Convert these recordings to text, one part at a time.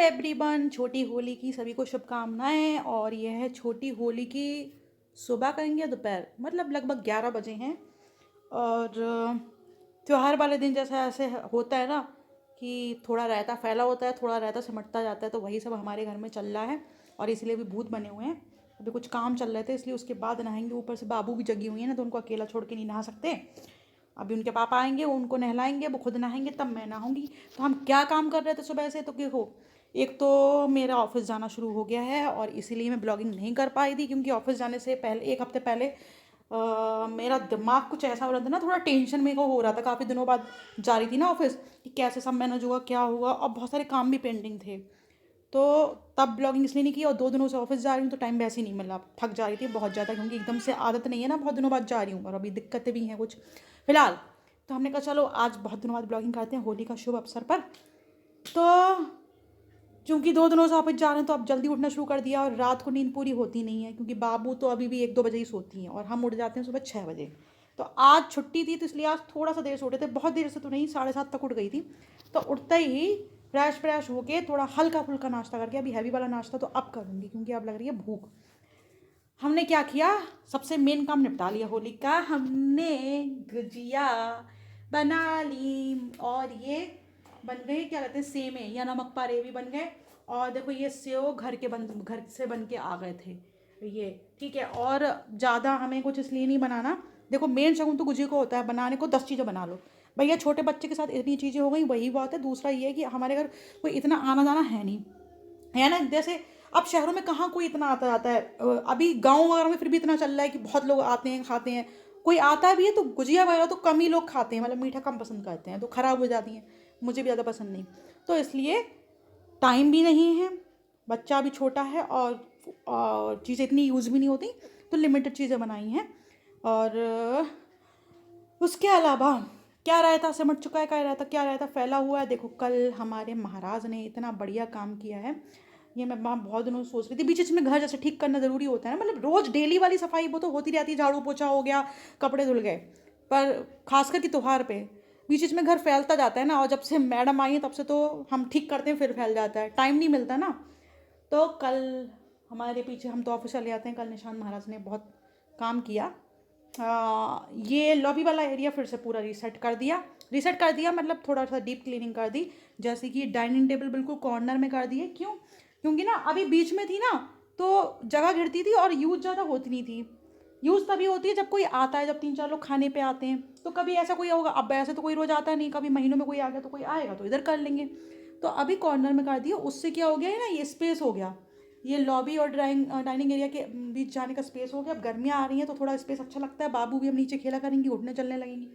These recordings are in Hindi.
एवरीवन, छोटी होली की सभी को शुभकामनाएं। और यह है छोटी होली की सुबह कहेंगे या दोपहर, मतलब लगभग 11 बजे हैं। और त्योहार वाले दिन जैसा ऐसे होता है ना कि थोड़ा रायता फैला होता है, थोड़ा रायता सिमटता जाता है, तो वही सब हमारे घर में चल रहा है। और इसलिए भी भूत बने हुए हैं, अभी कुछ काम चल रहे थे इसलिए उसके बाद नहाएंगे। ऊपर से बाबू भी जगी हुई है ना, तो उनको अकेला छोड़ के नहीं नहा सकते। अभी उनके पापा आएंगे, वो उनको नहलाएंगे, वो खुद नहाएंगे, तब मैं नहाऊंगी। तो हम क्या काम कर रहे थे सुबह से, तो देखो, एक तो मेरा ऑफिस जाना शुरू हो गया है और इसीलिए मैं ब्लॉगिंग नहीं कर पाई थी, क्योंकि ऑफिस जाने से पहले 1 हफ्ते पहले मेरा दिमाग कुछ ऐसा हो रहा था ना, थोड़ा टेंशन मेरे को हो रहा था। काफ़ी दिनों बाद जा रही थी ना ऑफिस, कि कैसे सब मैनेज होगा, क्या होगा, और बहुत सारे काम भी पेंडिंग थे। तो तब ब्लॉगिंग इसलिए नहीं की, और 2 दिनों से ऑफिस जा रही हूँ तो टाइम वैसे ही नहीं मिला, थक जा रही थी बहुत ज़्यादा, क्योंकि एकदम से आदत नहीं है ना, बहुत दिनों बाद जा रही हूँ और अभी दिक्कतें भी हैं कुछ फिलहाल। तो हमने कहा चलो आज बहुत दिनों बाद ब्लॉगिंग करते हैं होली का शुभ अवसर पर। तो चूँकि 2 दिनों से ऑफिस जा रहे हैं तो अब जल्दी उठना शुरू कर दिया, और रात को नींद पूरी होती नहीं है, क्योंकि बाबू तो अभी भी 1-2 बजे ही सोती हैं और हम उठ जाते हैं सुबह 6 बजे। तो आज छुट्टी थी तो इसलिए आज थोड़ा सा देर से उठे थे, बहुत देर से तो नहीं, 7:30 तक उठ गई थी। तो उठते ही फ्रेश फ्रेश होके थोड़ा हल्का फुल्का नाश्ता करके, अभी हैवी वाला नाश्ता तो अब करूँगी क्योंकि अब लग रही है भूख। हमने क्या किया, सबसे मेन काम निपटा लिया होली का, हमने गुजिया बना ली। और ये बन गए, क्या कहते हैं, सेमे या नमक पारे भी बन गए। और देखो ये सेव घर से बन के आ गए थे ये, ठीक है। और ज़्यादा हमें कुछ इसलिए नहीं बनाना। देखो मेन शगुन तो गुजिया को होता है, बनाने को 10 चीज़ें बना लो। भैया छोटे बच्चे के साथ इतनी चीज़ें हो गई, वही बात है। दूसरा ये है कि हमारे घर कोई इतना आना जाना है नहीं, है ना। जैसे अब शहरों में कहाँ कोई इतना आता जाता है, अभी गांव वगैरह में फिर भी इतना चल रहा है कि बहुत लोग आते हैं खाते हैं। कोई आता भी है तो गुजिया वगैरह तो कम ही लोग खाते हैं, मतलब मीठा कम पसंद करते हैं, तो ख़राब हो जाती हैं। मुझे भी ज़्यादा पसंद नहीं, तो इसलिए टाइम भी नहीं है, बच्चा भी छोटा है, और चीज़ें इतनी यूज़ भी नहीं होती, तो लिमिटेड चीज़ें बनाई हैं। और उसके अलावा क्या रायता सिमट चुका है, क्या रायता फैला हुआ है। देखो कल हमारे महाराज ने इतना बढ़िया काम किया है, ये मैं बहुत दिनों से सोच रही थी। बीच बीच में घर जैसे ठीक करना ज़रूरी होता है, मतलब रोज़ डेली वाली सफाई वो तो होती रहती है, झाड़ू पोछा हो गया, कपड़े धुल गए, पर खासकर कि त्योहार पे बीच बीच में घर फैलता जाता है ना। और जब से मैडम आई है तब से तो हम ठीक करते हैं, फिर फैल जाता है, टाइम नहीं मिलता ना। तो कल हमारे पीछे, हम तो ऑफिस चले जाते हैं, कल निशान महाराज ने बहुत काम किया। ये लॉबी वाला एरिया फिर से पूरा रीसेट कर दिया, मतलब थोड़ा सा डीप क्लीनिंग कर दी। जैसे कि डाइनिंग टेबल बिल्कुल कॉर्नर में कर दिए। क्यों? क्योंकि ना अभी बीच में थी ना, तो जगह घिरती थी और यूज़ ज़्यादा होती नहीं थी। यूज़ तभी होती है जब कोई आता है, जब 3-4 लोग खाने पे आते हैं, तो कभी ऐसा कोई होगा। अब ऐसे तो कोई रोज़ आता नहीं, कभी महीनों में कोई आ गया तो कोई आएगा तो इधर कर लेंगे। तो अभी कॉर्नर में कर दिया, उससे क्या हो गया है ना, ये स्पेस हो गया, ये लॉबी और डाइनिंग एरिया के बीच जाने का स्पेस हो गया। अब गर्मियाँ आ रही हैं तो थोड़ा स्पेस अच्छा लगता है, बाबू भी अब नीचे खेला करेंगी, उठने चलने लगेंगी,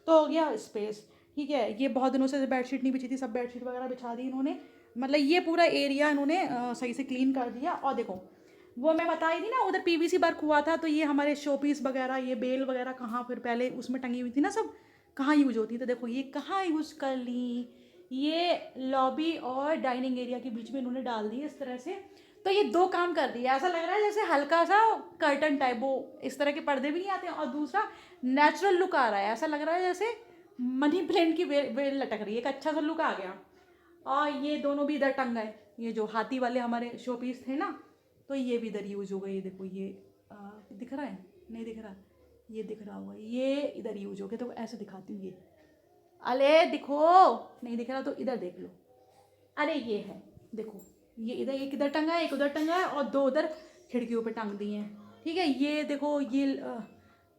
तो हो गया स्पेस, ठीक है। ये बहुत दिनों से बेडशीट नहीं बिछी थी, सब बेडशीट वगैरह बिछा दी इन्होंने, मतलब ये पूरा एरिया इन्होंने सही से क्लीन कर दिया। और देखो वो मैं बताई थी ना, उधर पीवीसी वर्क हुआ था, तो ये हमारे शो पीस वगैरह, ये बेल वगैरह कहाँ फिर पहले उसमें टंगी हुई थी ना, सब कहाँ यूज होती, तो देखो ये कहाँ यूज कर ली, ये लॉबी और डाइनिंग एरिया के बीच में इन्होंने डाल दी इस तरह से। तो ये 2 काम कर दिया, ऐसा लग रहा है जैसे हल्का सा कर्टन टाइप, वो इस तरह के पर्दे भी नहीं आते, और दूसरा नेचुरल लुक आ रहा है, ऐसा लग रहा है जैसे मनी प्लांट की बेल लटक रही है, एक अच्छा सा लुक आ गया। और ये दोनों भी इधर टंग गए, ये जो हाथी वाले हमारे शो पीस थे ना, तो ये भी इधर यूज हो गए। ये देखो, ये दिख रहा है, नहीं दिख रहा, ये दिख रहा होगा, ये इधर यूज हो गए। तो ऐसे दिखाती हूँ, ये अरे दिखो, नहीं दिख रहा तो इधर देख लो, अरे ये है, देखो ये इधर, एक इधर टंगा है, एक उधर टंगा है, और 2 उधर खिड़कियों पे टांग दी हैं, ठीक है। ये देखो,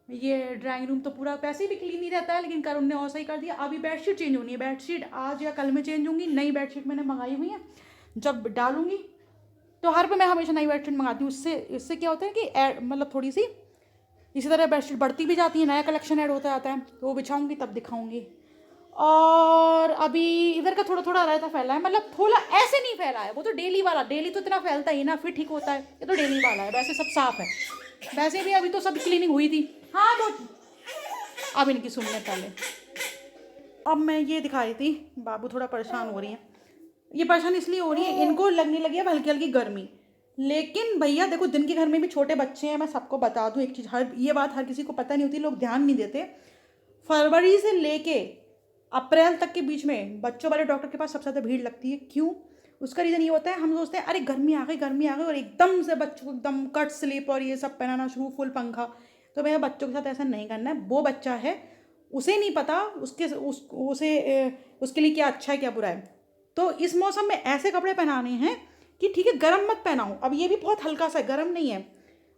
ये ड्राइंग रूम तो पूरा वैसे भी क्लीन नहीं रहता है, लेकिन कल उनने और सही कर दिया। अभी बेडशीट चेंज होनी है, बेडशीट आज या कल में चेंज होंगी, नई बेडशीट मैंने मंगाई हुई है, जब डालूंगी तो हर पे मैं हमेशा नई बेडशीट मंगाती हूँ। इससे क्या होता है कि मतलब थोड़ी सी इसी तरह बेडशीट बढ़ती भी जाती है, नया कलेक्शन ऐड होता जाता है, तो वो बिछाऊंगी तब दिखाऊंगी। और अभी इधर का थोड़ा थोड़ा रायता फैला है, मतलब थोड़ा ऐसे नहीं फैला है, वो तो डेली वाला, डेली तो इतना फैलता ही ना, फिर ठीक होता है, ये तो डेली वाला है, वैसे सब साफ है। वैसे भी अभी तो सब क्लीनिंग हुई थी। हाँ तो अब इनकी सुनने पहले, अब मैं ये दिखा रही थी, बाबू थोड़ा परेशान हो रही हैं। ये परेशान इसलिए हो रही है, इनको लगने लगी है हल्की हल्की गर्मी। लेकिन भैया देखो, दिन के घर में भी छोटे बच्चे हैं, मैं सबको बता दूं एक चीज़, ये बात हर किसी को पता नहीं होती, लोग ध्यान नहीं देते। फरवरी से लेके अप्रैल तक के बीच में बच्चों वाले डॉक्टर के पास सबसे ज़्यादा भीड़ लगती है। क्यों? उसका रीज़न ये होता है, हम सोचते हैं अरे गर्मी आ गई, गर्मी आ गई, और एकदम से बच्चों को एकदम कट स्लीप और ये सब पहनाना शुरू, फुल पंखा। तो भैया बच्चों के साथ ऐसा नहीं करना है। वो बच्चा है, उसे नहीं पता उसके लिए क्या अच्छा है क्या बुरा है। तो इस मौसम में ऐसे कपड़े पहनाने हैं कि ठीक है गर्म मत पहनाओ। अब ये भी बहुत हल्का सा है, गर्म नहीं है।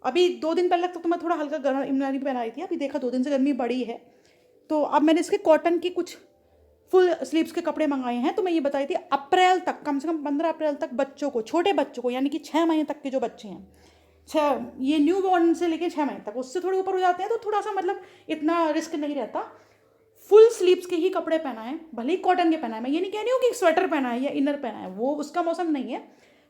अभी 2 दिन पहले तक तो मैं थोड़ा हल्का गर्म इमरानी पहना रही थी, अभी देखा 2 दिन से गर्मी बढ़ी है, तो अब मैंने इसके कॉटन की कुछ फुल स्लीव्स के कपड़े मंगाए हैं। तो मैं ये बताई थी अप्रैल तक, कम से कम 15 अप्रैल तक बच्चों को, छोटे बच्चों को, यानी कि 6 महीने तक के जो बच्चे हैं, ये न्यू बॉर्न से लेके 6 महीने तक, उससे थोड़े ऊपर हो जाते हैं तो थोड़ा सा मतलब इतना रिस्क नहीं रहता। फुल स्लीव्स के ही कपड़े पहनाएं, भले ही कॉटन के पहनाएं। मैं ये नहीं कह रही हूँ कि स्वेटर पहनाएं या इनर पहनाएं, वो उसका मौसम नहीं है।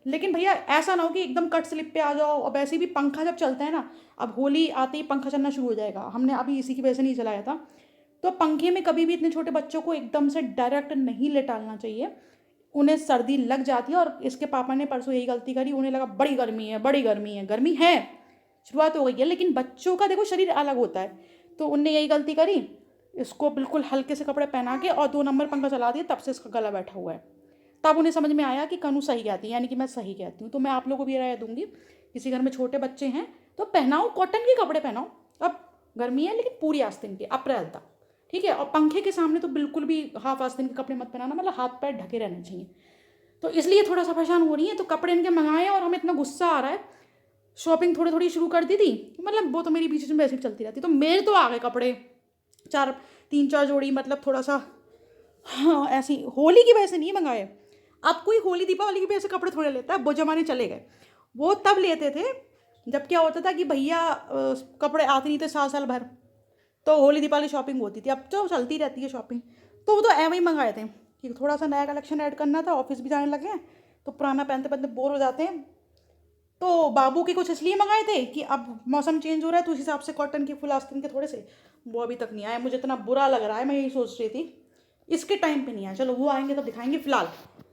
लेकिन भैया ऐसा ना हो कि एकदम कट स्लिप पे आ जाओ। और वैसे भी पंखा जब चलता है ना, अब होली आते ही पंखा चलना शुरू हो जाएगा, हमने अभी इसी की वजह से नहीं चलाया था। तो पंखे में कभी भी इतने छोटे बच्चों को एकदम से डायरेक्ट नहीं लेटालना चाहिए, उन्हें सर्दी लग जाती है। और इसके पापा ने परसों यही गलती करी, उन्हें लगा बड़ी गर्मी है, बड़ी गर्मी है। गर्मी है, शुरुआत हो गई है, लेकिन बच्चों का देखो शरीर अलग होता है, तो उनने यही गलती करी, इसको बिल्कुल हल्के से कपड़े पहना के और 2 नंबर पंखा चला दिया, तब से इसका गला बैठा हुआ है। तब उन्हें समझ में आया कि कनू सही कहती है, यानी कि मैं सही कहती हूँ। तो मैं आप लोगों को भी राय दूंगी, किसी घर में छोटे बच्चे हैं तो पहनाओ, कॉटन के कपड़े पहनाओ। अब गर्मी है लेकिन पूरी आस्तीन की, अप्रैल तक, ठीक है। और पंखे के सामने तो बिल्कुल भी हाफ आस्तीन के कपड़े मत पहनाना, मतलब हाथ पैर ढके रहने चाहिए। तो इसलिए थोड़ा सा परेशान हो रही है। तो कपड़े इनके मंगाए और हमें इतना गुस्सा आ रहा है। शॉपिंग थोड़ी थोड़ी शुरू कर दी थी, मतलब वो तो मेरी बीच में वैसे ही चलती रहती। तो मेरे तो आ गए कपड़े 3-4 जोड़ी, मतलब थोड़ा सा, हाँ ऐसी होली की वजह से नहीं मंगाए। अब कोई होली दीपावली की वजह से कपड़े थोड़े लेता है, वो जमाने चले गए। वो तब लेते थे जब क्या होता था कि भैया कपड़े आते नहीं थे साल साल भर, तो होली दीपावली शॉपिंग होती थी। अब तो चलती रहती है शॉपिंग। तो वो तो एवं ही मंगाए थे कि थोड़ा सा नया कलेक्शन ऐड करना था, ऑफिस भी जाने लगे हैं तो पुराना पहनते पहनते बोर हो जाते हैं। तो बाबू के कुछ इसलिए मंगाए थे कि अब मौसम चेंज हो रहा है तो उस हिसाब से कॉटन के फुल आस्तीन के थोड़े से। वो अभी तक नहीं आए, मुझे इतना बुरा लग रहा है। मैं यही सोच रही थी इसके टाइम पे नहीं आया, चलो वो आएंगे तो दिखाएंगे। फिलहाल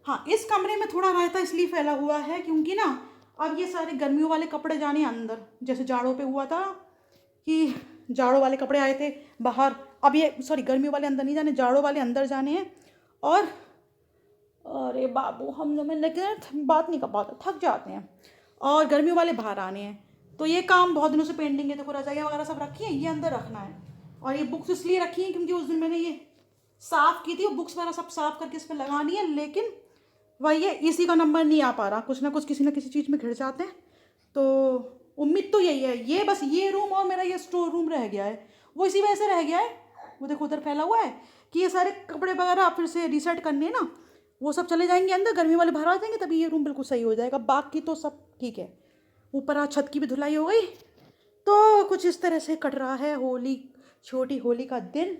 हाँ, इस कमरे में थोड़ा रायता इसलिए फैला हुआ है क्योंकि ना अब ये सारे गर्मियों वाले कपड़े जाने अंदर, जैसे जाड़ों पे हुआ था कि जाड़ों वाले कपड़े आए थे बाहर, अब ये सॉरी गर्मियों वाले अंदर नहीं जाने, जाड़ों वाले अंदर जाने हैं। और अरे बाबू हम जब मैं लेकिन बात नहीं कर पाते, थक जाते हैं, और गर्मियों वाले बाहर आने हैं। तो ये काम बहुत दिनों से पेंडिंग है। देखो रजाइयाँ वगैरह सब रखी हैं, ये अंदर रखना है। और ये बुक्स इसलिए रखी हैं क्योंकि उस दिन मैंने ये साफ़ की थी, और बुक्स वगैरह सब साफ़ करके इस पर लगानी है। लेकिन वही है, इसी का नंबर नहीं आ पा रहा, कुछ ना कुछ किसी ना किसी चीज़ में घिर जाते हैं। तो उम्मीद तो यही है, ये बस ये रूम और मेरा ये स्टोर रूम रह गया है, वो इसी वजह से रह गया है। वो देखो उधर फैला हुआ है कि ये सारे कपड़े वगैरह फिर से रीसेट करने हैं ना, वो सब चले जाएंगे अंदर, गर्मी वाले बाहर आ जाएंगे, तभी ये रूम बिल्कुल सही हो जाएगा। बाकी तो सब ठीक है। ऊपर आज छत की भी धुलाई हो गई। तो कुछ इस तरह से कट रहा है होली, छोटी होली का दिन।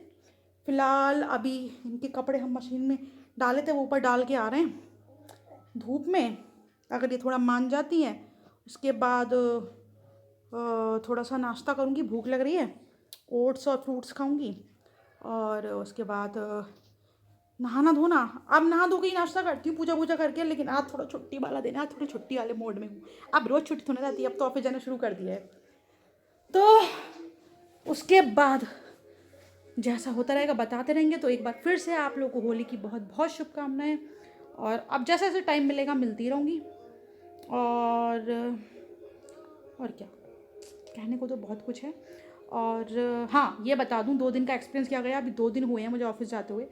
फिलहाल अभी इनके कपड़े हम मशीन में डाले थे, वो ऊपर डाल के आ रहे हैं धूप में। अगर ये थोड़ा मान जाती हैं उसके बाद थोड़ा सा नाश्ता करूँगी, भूख लग रही है, ओट्स और फ्रूट्स खाऊँगी। और उसके बाद नहाना धोना, अब नहा धो के ही नाश्ता करती हूँ पूजा वूजा करके। लेकिन आज थोड़ा छुट्टी वाला दिन है, आज थोड़ी छुट्टी वाले मोड में हूँ। अब रोज़ छुट्टी होने जाती है, अब तो ऑफिस जाना शुरू कर दिया है। तो उसके बाद जैसा होता रहेगा बताते रहेंगे। तो एक बार फिर से आप लोगों को होली की बहुत बहुत शुभकामनाएं। और अब जैसे जैसे टाइम मिलेगा मिलती रहूँगी। और क्या कहने को तो बहुत कुछ है। और हाँ, ये बता दूँ 2 दिन का एक्सपीरियंस क्या गया। अभी 2 दिन हुए हैं मुझे ऑफिस जाते हुए।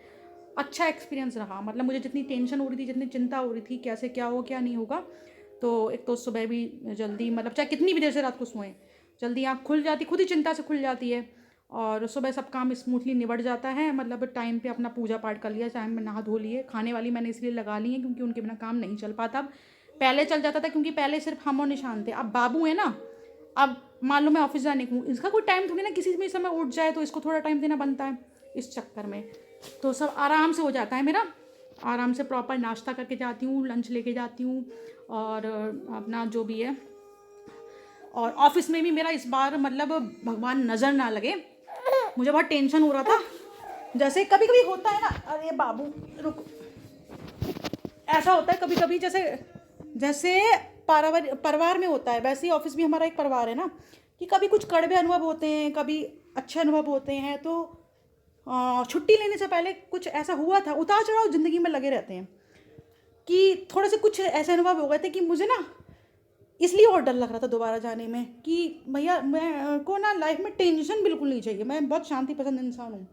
अच्छा एक्सपीरियंस रहा, मतलब मुझे जितनी टेंशन हो रही थी, जितनी चिंता हो रही थी कैसे क्या हो क्या नहीं होगा, तो एक तो सुबह भी जल्दी, मतलब चाहे कितनी भी देर से रात को सोएं, जल्दी आँख खुल जाती, खुद ही चिंता से खुल जाती है। और सुबह सब काम स्मूथली निबट जाता है, मतलब टाइम पे अपना पूजा पाठ कर लिया, टाइम में नहा धो लिए। खाने वाली मैंने इसलिए लगा ली है क्योंकि उनके बिना काम नहीं चल पाता। अब पहले चल जाता था क्योंकि पहले सिर्फ हम और निशान थे, अब बाबू है ना। अब मान लो मैं ऑफिस जाने को हूँ, इसका कोई टाइम थोड़ी ना, किसी भी समय उठ जाए तो इसको थोड़ा टाइम देना बनता है। इस चक्कर में तो सब आराम से हो जाता है मेरा, आराम से प्रॉपर नाश्ता करके जाती हूँ, लंच लेके जाती हूँ, और अपना जो भी है। और ऑफिस में भी मेरा इस बार मतलब भगवान नज़र ना लगे, मुझे बहुत टेंशन हो रहा था। जैसे कभी कभी होता है ना, अरे बाबू रुक, ऐसा होता है कभी कभी, जैसे जैसे परिवार में होता है वैसे ही ऑफिस भी हमारा एक परिवार है ना, कि कभी कुछ कड़वे अनुभव होते हैं, कभी अच्छे अनुभव होते हैं। तो छुट्टी लेने से पहले कुछ ऐसा हुआ था, उतार चढ़ाव ज़िंदगी में लगे रहते हैं। कि थोड़े से कुछ ऐसे अनुभव हो गए थे कि मुझे ना इसलिए और डर लग रहा था दोबारा जाने में कि भैया मैं को ना लाइफ में टेंशन बिल्कुल नहीं चाहिए, मैं बहुत शांति पसंद इंसान हूँ।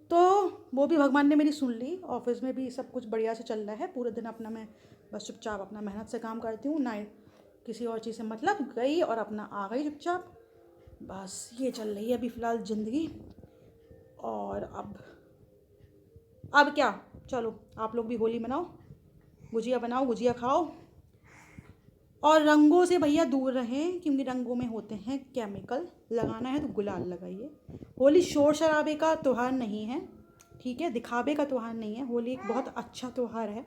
तो वो भी भगवान ने मेरी सुन ली। ऑफिस में भी सब कुछ बढ़िया से चल रहा है, पूरे दिन अपना मैं बस चुपचाप अपना मेहनत से काम करती हूँ, ना किसी और चीज़ से मतलब, गई और अपना आ गई चुपचाप। बस ये चल रही है अभी फ़िलहाल ज़िंदगी। और अब क्या, चलो आप लोग भी होली मनाओ, गुजिया बनाओ, गुजिया खाओ, और रंगों से भैया दूर रहें क्योंकि रंगों में होते हैं केमिकल। लगाना है तो गुलाल लगाइए। होली शोर शराबे का त्यौहार नहीं है, ठीक है, दिखावे का त्यौहार नहीं है। होली एक बहुत अच्छा त्यौहार है।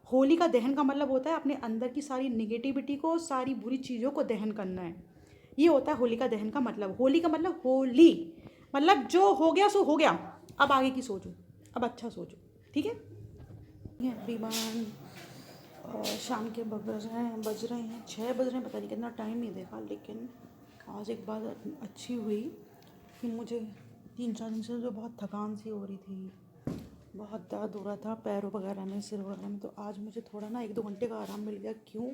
होली का दहन का मतलब होता है अपने अंदर की सारी निगेटिविटी को, सारी बुरी चीज़ों को दहन करना है। ये होता है होली का दहन का मतलब। होली का मतलब होली, मतलब जो हो गया सो हो गया, अब आगे की सोचो, अब अच्छा सोचो, ठीक है। एवरीवन, और शाम के बज रहे हैं 6 बज रहे हैं, पता नहीं कितना टाइम नहीं देखा। लेकिन आज एक बात अच्छी हुई कि मुझे 3-4 दिन से जो बहुत थकान सी हो रही थी, बहुत दर्द हो रहा था पैरों वगैरह में, सिर वगैरह में, तो आज मुझे थोड़ा ना 1-2 घंटे का आराम मिल गया। क्यों?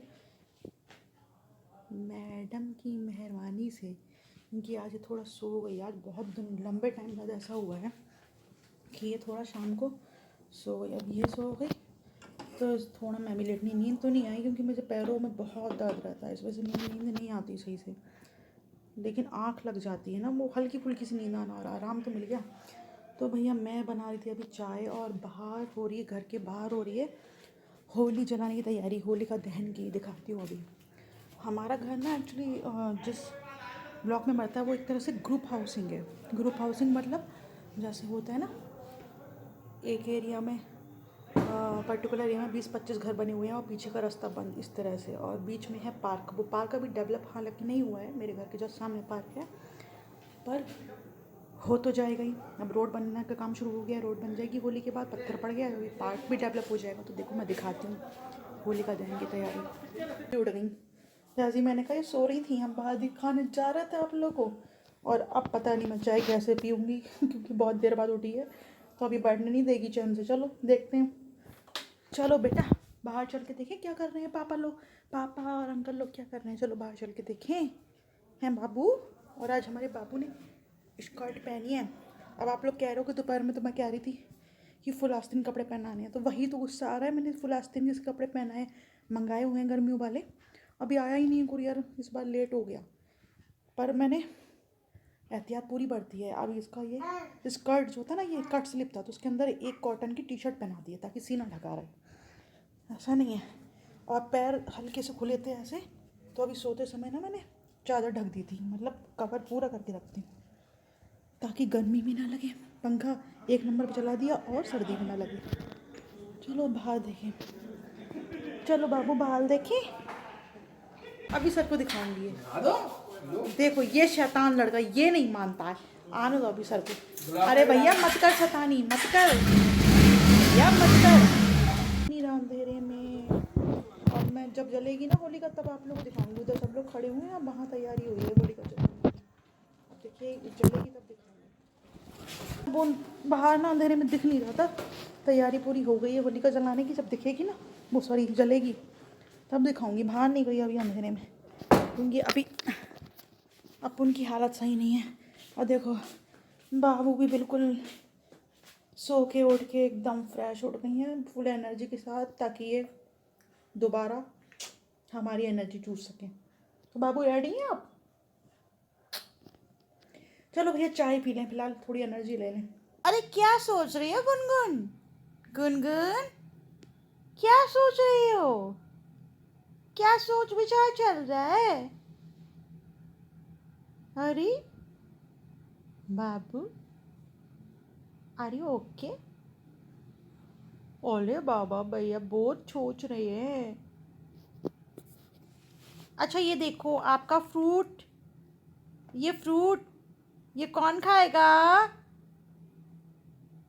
मैडम की मेहरबानी से, क्योंकि आज ये थोड़ा सो गई। आज बहुत दिन लंबे टाइम बाद ऐसा हुआ है कि ये थोड़ा शाम को सो गई। अब ये सो गई तो थोड़ा मैं भी लेटनी, नींद तो नहीं आई क्योंकि मुझे पैरों में बहुत दर्द रहता है, इस वजह से मुझे नींद नहीं आती सही से, लेकिन आँख लग जाती है ना, वो हल्की फुल्की सी नींद आना, और आराम तो मिल गया। तो भैया मैं बना रही थी अभी चाय, और बाहर हो रही है, घर के बाहर हो रही है होली जलाने की तैयारी, होली का दहन की। दिखाती हूँ अभी। हमारा घर ना एक्चुअली जिस ब्लॉक में पड़ता है वो एक तरह से ग्रुप हाउसिंग है। ग्रुप हाउसिंग मतलब जैसे होता है ना, एक एरिया में पर्टिकुलर एरिया में 20-25 घर बने हुए हैं और पीछे का रास्ता बंद इस तरह से, और बीच में है पार्क। वो पार्क अभी डेवलप हालांकि नहीं हुआ है, मेरे घर के जस्ट सामने पार्क है, पर हो तो जाएगा ही। अब रोड बनने का काम शुरू हो गया, रोड बन जाएगी होली के बाद, पत्थर पड़ गया, अभी पार्क भी डेवलप हो जाएगा। तो देखो मैं दिखाती हूँ होली का दहन की तैयारी। उड़ गई जैसे मैंने कहा, ये सो रही थी, हम बाहर दिखाने जा रहे थे आप लोग को, और अब पता नहीं मैं चाय कैसे पीऊँगी क्योंकि बहुत देर बाद उठी है, तो अभी बैठने नहीं देगी चैन से। चलो देखते हैं। चलो बेटा बाहर चल के देखें क्या कर रहे हैं पापा लोग, पापा और अंकल लोग क्या कर रहे हैं। चलो बाहर चल के देखें। हैं बाबू, और आज हमारे बाबू ने स्कर्ट पहनी है। अब आप लोग कह रहे हो कि दोपहर में तो मैं कह रही थी कि फुल आस्तीन कपड़े पहनाने हैं, तो वही तो गुस्सा आ रहा है। मैंने फुल आस्तीन के कपड़े पहनाए, मंगाए हुए हैं गर्मियों वाले, अभी आया ही नहीं कुरियर, इस बार लेट हो गया। पर मैंने एहतियात पूरी बरती है। अब इसका ये स्कर्ट जो था ना, ये कट स्लिप था, तो उसके अंदर एक कॉटन की टी शर्ट पहना दी है ताकि सीना ढका रहे, ऐसा नहीं है। और पैर हल्के से खुले थे ऐसे, तो अभी सोते समय ना मैंने चादर ढक दी थी, मतलब कवर पूरा करके रखती हूँ ताकि गर्मी भी ना लगे। पंखा 1 नंबर पर चला दिया और सर्दी भी ना लगे। चलो बाहर देखें, चलो बाबू बाहर देखें। अभी सर को दिखाऊंगी ये देखो, ये शैतान लड़का ये नहीं मानता है, आने दो अभी सर को। अरे भैया मत कर शैतानी, मत कर भैया, मत कर। नहीं रहा अंधेरे में। और मैं जब जलेगी ना होली का तब आप लोग को दिखाऊंगी। उधर सब लोग खड़े हुए हैं, अब वहाँ तैयारी हुई है होली का जलाने की। अब देखिए जलेगी तब दिखाऊंगी। वो बाहर ना अंधेरे में दिख नहीं रहा था, तैयारी पूरी हो गई है होली का जलाने की। जब दिखेगी ना, वो सॉरी जलेगी, तब दिखाऊंगी। बाहर नहीं गई अभी अंधेरे में क्योंकि अभी अब उनकी हालत सही नहीं है। और देखो बाबू भी बिल्कुल सो के उठ के एकदम फ्रेश उठ गई हैं फुल एनर्जी के साथ, ताकि ये दोबारा हमारी एनर्जी चूस सकें। तो बाबू रेडी हैं आप? चलो भैया चाय पी लें, फिलहाल थोड़ी एनर्जी ले लें। अरे क्या सोच रही हो गुनगुन? गुनगुन क्या सोच रही हो? क्या सोच विचार चल रहा है? अरे बाबू, आर यू ओके? ओले बाबा भैया बहुत सोच रहे हैं। अच्छा ये देखो आपका फ्रूट, ये फ्रूट ये कौन खाएगा?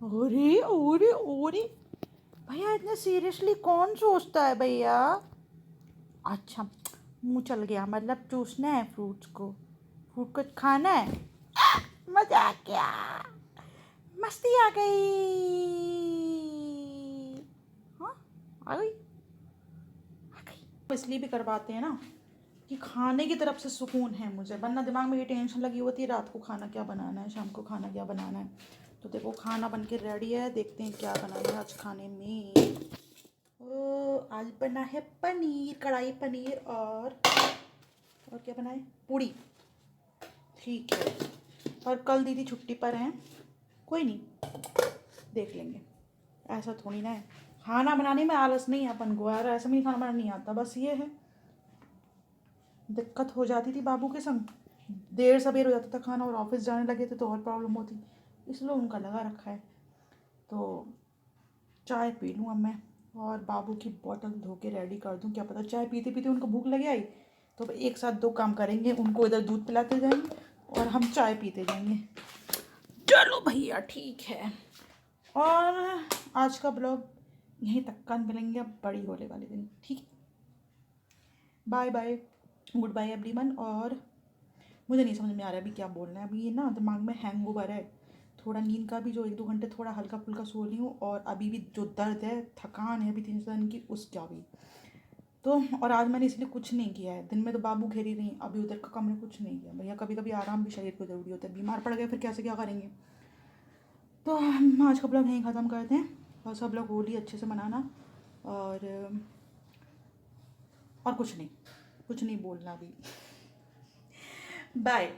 अरे अरे अरे भैया, इतने सीरियसली कौन सोचता है भैया? अच्छा मुंह चल गया, मतलब चूसना है फ्रूट्स को, फ्रूट को खाना है। मजा आ गया, मस्ती आ गई। हाँ आ गई। इसलिए भी करवाते हैं ना कि खाने की तरफ से सुकून है मुझे, वरना दिमाग में ये टेंशन लगी होती है रात को खाना क्या बनाना है, शाम को खाना क्या बनाना है। तो देखो खाना बन के रेडी है, देखते हैं क्या बनाना है आज खाने में। ओ आज बना है पनीर, कढ़ाई पनीर, और क्या बनाए, पूड़ी। ठीक है, और कल दीदी छुट्टी पर हैं, कोई नहीं, देख लेंगे। ऐसा थोड़ी ना है, खाना बनाने में आलस नहीं है अपन को यार, ऐसा भी खाना बनाना नहीं आता। बस ये है दिक्कत हो जाती थी बाबू के संग, देर सवेर हो जाता था खाना, और ऑफिस जाने लगे थे तो और प्रॉब्लम होती, इसलिए उनका लगा रखा है। तो चाय पी लूँ अब मैं, और बाबू की बोतल धो के रेडी कर दूँ, क्या पता चाय पीते पीते उनको भूख लगे आई तो एक साथ दो काम करेंगे, उनको इधर दूध पिलाते जाएंगे और हम चाय पीते जाएंगे। चलो भैया ठीक है, और आज का ब्लॉग यहीं तक का, मिलेंगे अब बड़ी होने वाले दिन। ठीक है, bye bye, goodbye everyone. और मुझे नहीं समझ में आ रहा है अभी क्या बोलना है, अभी ये ना दिमाग में हैंगओवर है थोड़ा, नींद का भी जो 1-2 घंटे थोड़ा हल्का फुल्का सो रही हूँ, और अभी भी जो दर्द है, थकान है अभी 3 दिन की, उसका भी तो। और आज मैंने इसलिए कुछ नहीं किया है, दिन में तो बाबू घेर ही नहीं, अभी उधर का काम में कुछ नहीं किया भैया, कभी कभी आराम भी शरीर को ज़रूरी होता है, बीमार पड़ गए फिर कैसे क्या करेंगे। तो हम आज का ब्लॉग यहीं ख़त्म करते हैं, और सब लोग होली अच्छे से मनाना, और कुछ नहीं बोलना अभी। बाय।